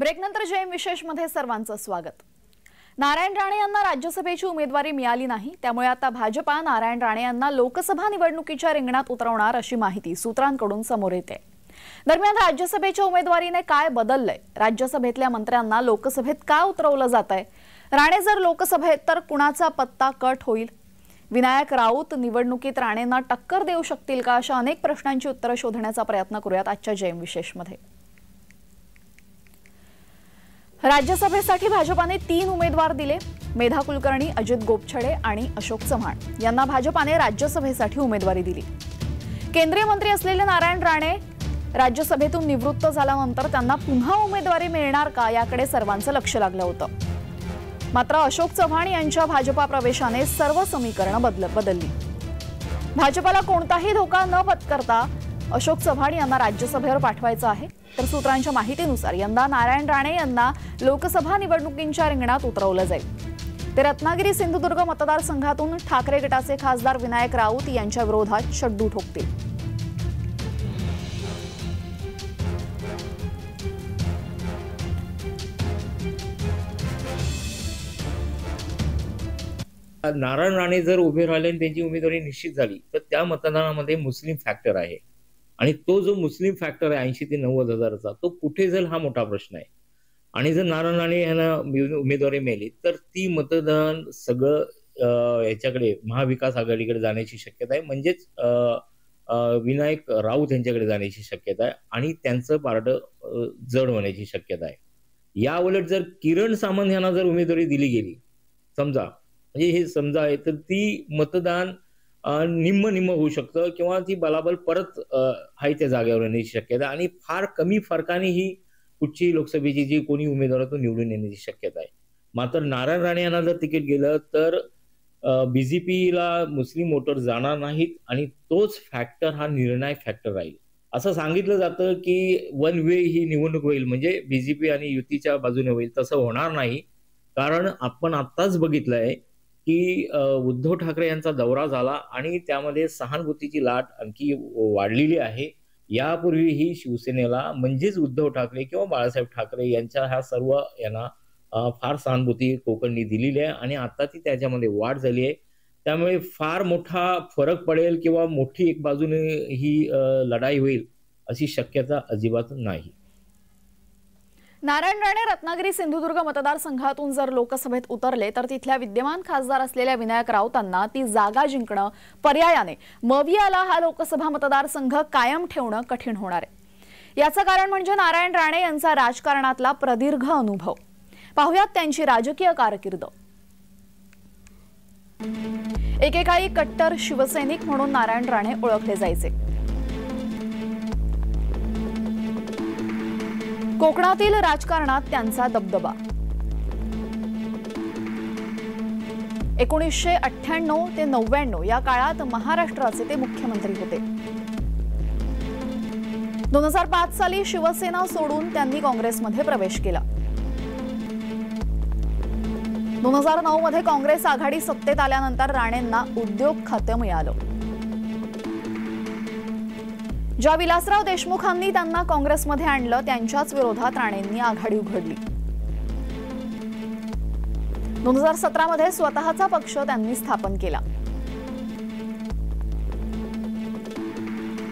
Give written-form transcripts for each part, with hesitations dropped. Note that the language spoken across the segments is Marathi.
ब्रेकनंतर जय विशेषमध्ये सर्वांचं स्वागत। नारायण राणे यांना राज्यसभेची उमेदवारी मिळाली नाही, त्यामुळे आता भाजपा नारायण राणे यांना लोकसभा निवडणुकीच्या रिंगणात उतरवणार अशी माहिती सूत्रांकडून समोर येते। दरम्यान राज्यसभेच्या उमेदवारीने काय बदललंय? राज्यसभेतल्या मंत्र्यांना लोकसभेत का उतरवलं जातंय? राणे जर लोकसभेत तर कुणाचा पत्ता कट होईल? विनायक राऊत निवडणुकीत राणेंना टक्कर देऊ शकतील का? अशा अनेक प्रश्नांची उत्तरे शोधण्याचा प्रयत्न करूयात आजच्या जय विशेषमध्ये। राज्यसभेसाठी भाजपाने 3 उमेदवार दिले। मेधा कुलकर्णी, अजित गोपछडे आणि अशोक चव्हाण यांना भाजपाने राज्यसभेसाठी उमेदवारी दिली। केंद्रीय मंत्री असलेले नारायण राणे राज्यसभेतून निवृत्त झाल्यानंतर त्यांना पुन्हा उमेदवारी मिळणार का याकडे सर्वांचं लक्ष लागलं होतं। मात्र अशोक चव्हाण यांच्या भाजपा प्रवेशाने सर्व समीकरण बदलली। भाजपाला कोणताही धोका न पत्करता अशोक चव्हाण यांना राज्यसभेवर पाठवायचं आहे। तर सूत्रांच्या माहितीनुसार यंदा नारायण राणे यांना लोकसभा निवडणुकींच्या रिंगणात उतरवलं जाईल। ते रत्नागिरी सिंधुदुर्ग मतदारसंघातून ठाकरे गटाचे खासदार विनायक राऊत यांच्या विरोधात शड्डू ठोकतील। नारायण राणे जर उभे राहिले आणि त्यांची उमेदवारी निश्चित झाली तर त्या मतदानामध्ये मुस्लिम फॅक्टर आहे आणि तो जो मुस्लिम फॅक्टर आहे 80 ते 90 हजाराचा तो कुठे जाईल हा मोठा प्रश्न आहे। आणि जर नारायण राणे यांना उमेदवारी मिळाली तर ती मतदान सगळं याच्याकडे महाविकास आघाडीकडे जाण्याची शक्यता आहे, म्हणजेच विनायक राऊत यांच्याकडे जाण्याची शक्यता आहे आणि त्यांचं पारडं जड होण्याची शक्यता आहे। या उलट जर किरण सामंत यांना जर उमेदवारी दिली गेली समजा, म्हणजे हे समजा आहे, तर ती मतदान निम्म होऊ शकतं किंवा ती बलाबल परत हाय त्या जागेवर येण्याची शक्यता आणि फार कमी फरकाने ही कुठची लोकसभेची जी कोणी उमेदवार तो निवडून येण्याची शक्यता आहे। मात्र नारायण राणे यांना जर तिकीट गेलं तर बीजेपीला मुस्लिम वोटर जाणार नाहीत आणि तोच फॅक्टर हा निर्णायक फॅक्टर राहील। असं सांगितलं जातं की वन वे ही निवडणूक होईल, म्हणजे बीजेपी आणि युतीच्या बाजूने होईल, तसं होणार नाही। कारण आपण आत्ताच बघितलंय की उद्धव ठाकरे यांचा दौरा झाला आणि त्यामध्ये सहानुभूतीची लाट आणखी वाढलेली आहे। यापूर्वीही शिवसेनेला म्हणजेच उद्धव ठाकरे किंवा बाळासाहेब ठाकरे यांच्या ह्या सर्व यांना फार सहानुभूती कोकणनी दिलेली आहे आणि आता ती त्याच्यामध्ये वाढ झाली आहे। त्यामुळे फार मोठा फरक पडेल किंवा मोठी एक बाजूने ही लढाई होईल अशी शक्यता अजिबात नाही। नारायण राणे रत्नागिरी सिंधुदुर्ग मतदारसंघातून जर लोकसभेत उतरले तर तिथल्या विद्यमान खासदार असलेल्या विनायक राऊतांना ती जागा जिंकणं पर्यायाने मवियाला हा लोकसभा मतदारसंघ कायम ठेवणं कठीण होणार आहे। याचं कारण म्हणजे नारायण राणे यांचा राजकारणातला प्रदीर्घ अनुभव। पाहुयात त्यांची राजकीय कारकीर्द। एकेकाळी कट्टर शिवसैनिक म्हणून नारायण राणे ओळखले जायचे। कोकणातील राजकारणात त्यांचा दबदबा। 1998 ते 99 या काळात महाराष्ट्राचे ते मुख्यमंत्री होते। 2005 साली शिवसेना सोडून त्यांनी काँग्रेसमध्ये प्रवेश केला। 2009 मध्ये काँग्रेस आघाडी सत्तेत आल्यानंतर राणेंना उद्योग खाते मिळालं। ज्या विलासराव देशमुखांनी त्यांना काँग्रेसमध्ये आणलं त्यांच्याच विरोधात राणेंनी आघाडी उघडली। 2017 मध्ये स्वतःचा पक्ष त्यांनी स्थापन केला।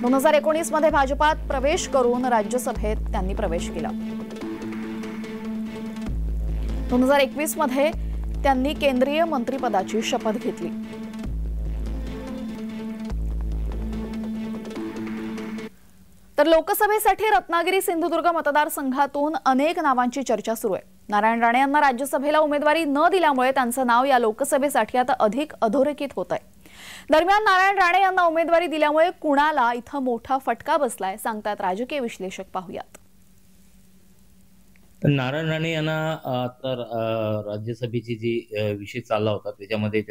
2019 मध्ये भाजपात प्रवेश करून राज्यसभेत त्यांनी प्रवेश केला। 2021 मध्ये त्यांनी केंद्रीय मंत्रिपदाची शपथ घेतली। तर लोकसभेसाठी रत्नागिरी सिंधुदुर्ग मतदारसंघातून अनेक नावांची चर्चा सुरू आहे। नारायण राणे यांना राज्यसभेला उमेदवारी न दिल्यामुळे त्यांचं नाव या लोकसभेसाठी आता अधिक अधोरेखित होत आहे। दरम्यान नारायण राणे यांना उमेदवारी दिल्यामुळे कुणाला इथं मोठा फटका बसलाय सांगतात राजकीय विश्लेषक। पाहुयात। नारायण राणे यांना तर राज्यसभेची जी विषय चालला होता त्याच्यामध्ये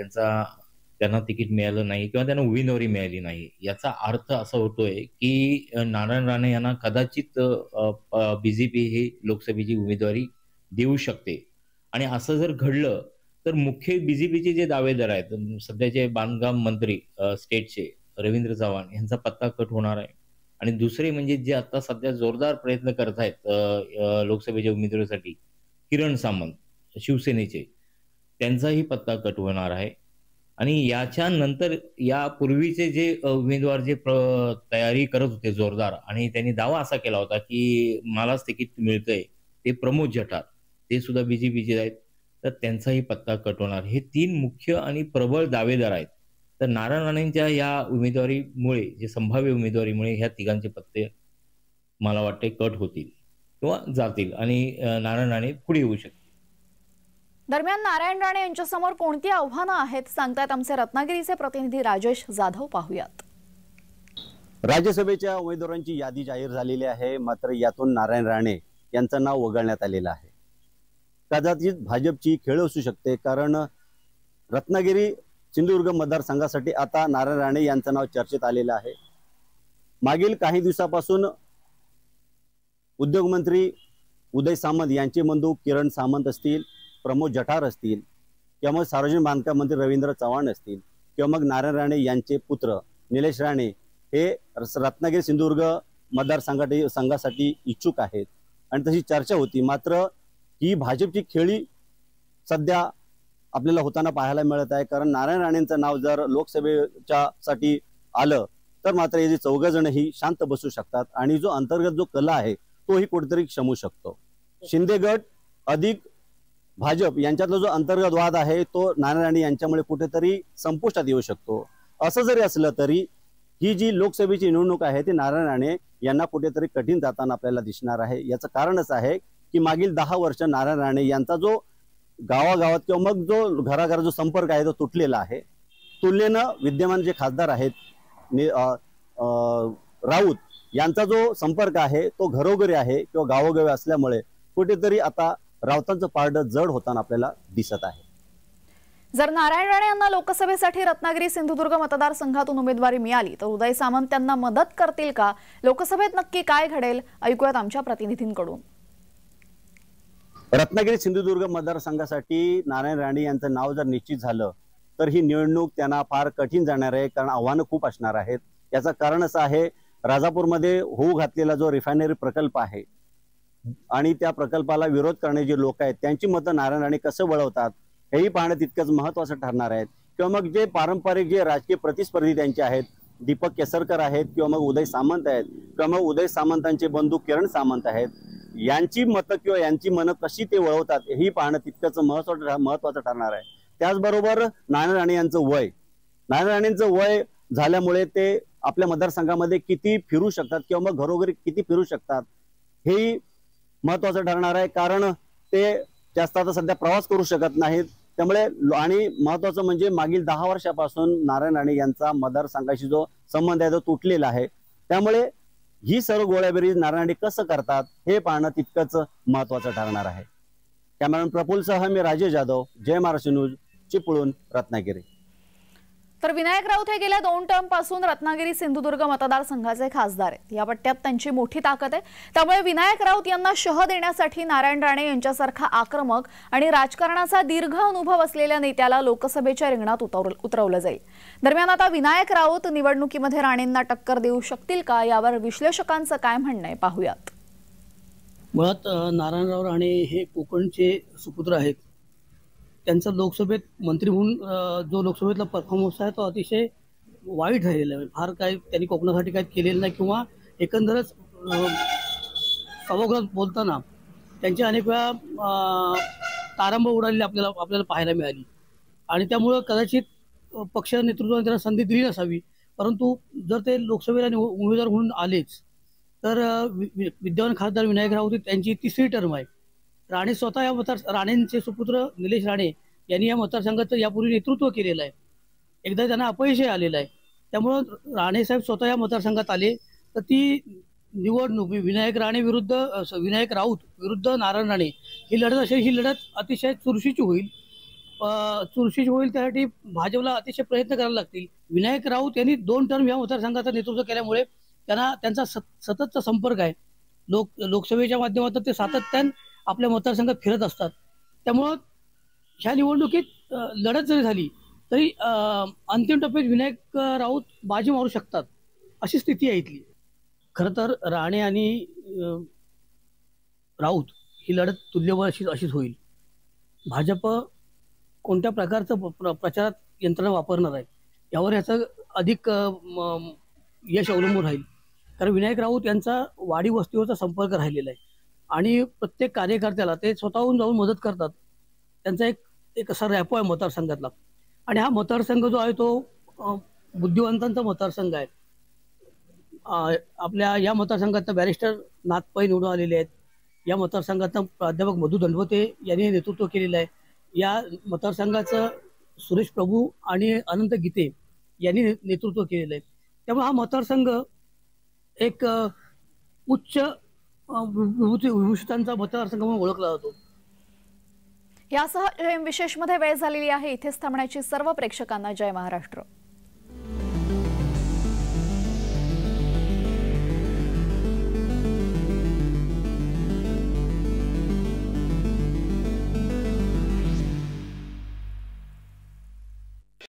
त्यांना तिकीट मिळालं नाही किंवा त्यांना उमेदवारी मिळाली नाही, याचा अर्थ असा होतोय की नारायण राणे यांना कदाचित बीजेपी ही लोकसभेची उमेदवारी देऊ शकते। आणि असं जर घडलं तर मुख्य बीजेपीचे जे दावेदार आहेत सध्याचे बांधकाम मंत्री स्टेटचे रवींद्र चव्हाण यांचा पत्ता कट होणार आहे। आणि दुसरे म्हणजे जे आता सध्या जोरदार प्रयत्न करत आहेत लोकसभेच्या उमेदवारीसाठी, किरण सामंत शिवसेनेचे, त्यांचाही पत्ता कट होणार आहे. आणि याच्यानंतर यापूर्वीचे जे उमेदवार जे तयारी करत होते जोरदार, आणि त्यांनी दावा असा केला होता की मलाच तिकीट मिळतंय, ते प्रमोद जठार, ते सुद्धा बीजेपीचे आहेत, तर त्यांचाही पत्ता कट होणार. हे 3 मुख्य आणि प्रबळ दावेदार आहेत. तर नारायण राणेंच्या या उमेदवारीमुळे, जे संभाव्य उमेदवारीमुळे, ह्या तिघांचे पत्ते मला वाटते कट होतील किंवा जातील आणि नारायण राणे पुढे येऊ शकतील. दरम्यान नारायण राणे यांच्यासमोर कोणती आव्हानं आहेत सांगतायत आमचे रत्नागिरीचे प्रतिनिधी राजेश जाधव. पाहूयात. राज्यसभेच्या उमेदवारांची यादी जाहीर झालेली आहे, मात्र यातून नारायण राणे यांचं नाव वगळण्यात आलेलं आहे. कदाचित भाजपची खेळ असू शकते, कारण रत्नागिरी सिंधुदुर्ग मतदारसंघासाठी आता नारायण राणे यांचं नाव चर्चेत आलेलं आहे. मागील काही दिवसापासून उद्योगमंत्री उदय सामंत यांचे बंधू किरण सामंत असतील, प्रमोद जठार असतील, किंवा मग सार्वजनिक बांधकाम मंत्री रवींद्र चव्हाण असतील, किंवा मग नारायण राणे यांचे पुत्र निलेश राणे हे रत्नागिरी सिंधुदुर्ग मतदारसंघासाठी इच्छुक आहेत आणि तशी चर्चा होती. मात्र ही भाजपची खेळी सध्या आपल्याला होताना पाहायला मिळत आहे, कारण नारायण राणेंचं नाव जर लोकसभेच्यासाठी आलं तर मात्र हे चौघ जण ही शांत बसू शकतात आणि जो अंतर्गत जो कला आहे तोही कुठेतरी शमू शकतो. शिंदे गट अधिक भाजप यांच्यातला जो अंतर्गत वाद आहे तो नारायण राणे यांच्यामुळे कुठेतरी संपुष्टात येऊ शकतो. असं जरी असलं तरी ही जी लोकसभेची निवडणूक आहे ती नारायण राणे यांना कुठेतरी कठीण जाताना आपल्याला दिसणार आहे. याचं कारणच आहे की मागील 10 वर्ष नारायण राणे यांचा जो गावागावात किंवा मग जो घराघरात जो संपर्क आहे तो तुटलेला आहे. तुलनेनं विद्यमान जे खासदार आहेत राऊत यांचा जो संपर्क आहे तो घरोघरी आहे किंवा गावोगावी असल्यामुळे कुठेतरी आता राऊतांचं पारडं जड होताना आपल्याला दिसत आहे. जर नारायण राणे यांना लोकसभेसाठी रत्नागिरी सिंधुदुर्ग मतदारसंघातून उमेदवारी मिळाली तर उदय सामंत त्यांना मदत करतील का? लोकसभेत नक्की काय घडेल ऐकूयात आमच्या प्रतिनिधींकडून. रत्नागिरी सिंधुदुर्ग मतदारसंघासाठी नारायण राणे यांचं नाव जर निश्चित झालं तर ही निवडणूक त्यांना फार कठीण जाणार आहे, कारण आव्हानं खूप असणार आहेत. याचं कारण असं आहे, राजापूरमध्ये होऊ घातलेला जो रिफायनरी प्रकल्प आहे आणि त्या प्रकल्पाला विरोध करणारे जे लोक आहेत त्यांची मतं नारायण राणे कसं वळवतात हेही पाहणं तितकंच महत्त्वाचं ठरणार आहे. किंवा मग जे पारंपरिक जे राजकीय प्रतिस्पर्धी त्यांचे आहेत, दीपक केसरकर आहेत किंवा मग उदय सामंत आहेत किंवा मग उदय सामंतांचे बंधू किरण सामंत आहेत, यांची मतं किंवा यांची मनं कशी ते वळवतात हेही पाहणं तितकंच महत्त्वाचं ठरणार आहे. त्याचबरोबर नारायण राणे यांचं वय झाल्यामुळे ते आपल्या मतदारसंघामध्ये किती फिरू शकतात किंवा मग घरोघरी किती फिरू शकतात हेही महत्त्वाचं ठरणार आहे, कारण ते जास्त आता सध्या प्रवास करू शकत नाहीत. त्यामुळे आणि महत्त्वाचं म्हणजे मागील 10 वर्षापासून नारायण राणे यांचा मतदारसंघाशी जो संबंध आहे तो तुटलेला आहे. त्यामुळे ही सर्व गोळ्याबेरीज नारायण राणे कसं करतात हे पाहणं तितकंच महत्त्वाचं ठरणार आहे. कॅमेरामॅन प्रफुल्लसह मी राजेश जाधव, जय महाराष्ट्र न्यूज, चिपळूण, रत्नागिरी. तर विनायक राऊत हे गेल्या 2 टर्म पासून रत्नागिरी सिंधुदुर्ग मतदारसंघाचे खासदार आहेत. या पट्ट्यात त्यांची मोठी ताकद आहे. त्यामुळे विनायक राऊत यांना शह देण्यासाठी नारायण राणे यांच्यासारखा आक्रमक आणि राजकारणाचा दीर्घ अनुभव असलेल्या नेत्याला लोकसभेच्या रिंगणात उतरवलं जाईल. दरम्यान आता विनायक राऊत निवडणुकीमध्ये राणेंना टक्कर देऊ शकतील का, यावर विश्लेषकांचं काय म्हणणं आहे पाहूयात. मुळात नारायणराव राणे हे कोकणचे सुपुत्र आहेत. त्यांचा लोकसभेत मंत्री म्हणून जो लोकसभेतला परफॉर्मन्स आहे तो अतिशय वाईट राहिलेला आहे. फार काय त्यांनी कोकणासाठी काय केलेलं नाही किंवा एकंदरच सभागृहात बोलताना त्यांची अनेक वेळा तारंब उडालेली आपल्याला पाहायला मिळाली आणि त्यामुळं कदाचित पक्ष नेतृत्वाने त्यांना संधी दिली नसावी. परंतु जर ते लोकसभेला उमेदवार म्हणून आलेच तर विद्यमान खासदार विनायक राऊत त्यांची 3री टर्म आहे. राणे स्वतः या राणेंचे सुपुत्र निलेश राणे यांनी या मतदारसंघाचं यापूर्वी नेतृत्व केलेलं आहे. एकदा त्यांना अपयशही आलेलं आहे. त्यामुळं राणे साहेब स्वतः या मतदारसंघात आले तर ती निवडणूक विनायक राऊत विरुद्ध नारायण राणे ही लढत असेल. ही लढत अतिशय चुरशीची होईल. त्यासाठी भाजपला अतिशय प्रयत्न करावे लागतील. विनायक राऊत यांनी 2 टर्म या मतदारसंघाचं नेतृत्व केल्यामुळे त्यांचा सततचा संपर्क आहे. लोकसभेच्या माध्यमातून ते सातत्याने आपल्या मतदारसंघात फिरत असतात. त्यामुळं ह्या निवडणुकीत लढत जरी झाली तरी अंतिम टप्प्यात विनायक राऊत बाजी मारू शकतात अशी स्थिती आहे इथली. खरं तर राणे आणि राऊत ही लढत तुल्यबळ अशीच होईल. भाजप कोणत्या प्रकारचं प्रचारात यंत्रणा वापरणार आहे यावर याचं अधिक यश अवलंबून राहील. कारण विनायक राऊत यांचा वाडी वस्तीवरचा संपर्क राहिलेला आहे आणि प्रत्येक कार्यकर्त्याला ते स्वतःहून जाऊन मदत करतात. त्यांचा एक असा रॅपो आहे मतदारसंघातला आणि हा मतदारसंघ जो आहे तो बुद्धिवंतांचा मतदारसंघ आहे. आपल्या या मतदारसंघात बॅरिस्टर नाथ पै निवडून आलेले आहेत. या मतदारसंघात प्राध्यापक मधु दंडवते यांनी नेतृत्व केलेलं आहे. या मतदारसंघाचं सुरेश प्रभू आणि अनंत गीते यांनी नेतृत्व केलेलं आहे. त्यामुळे हा मतदारसंघ एक उच्च विभूषितांचा मतदारसंघ म्हणून ओळखला जातो. यासह विशेषमध्ये वेळ झालेली आहे. इथेच थांबण्याची सर्व प्रेक्षकांना जय महाराष्ट्र.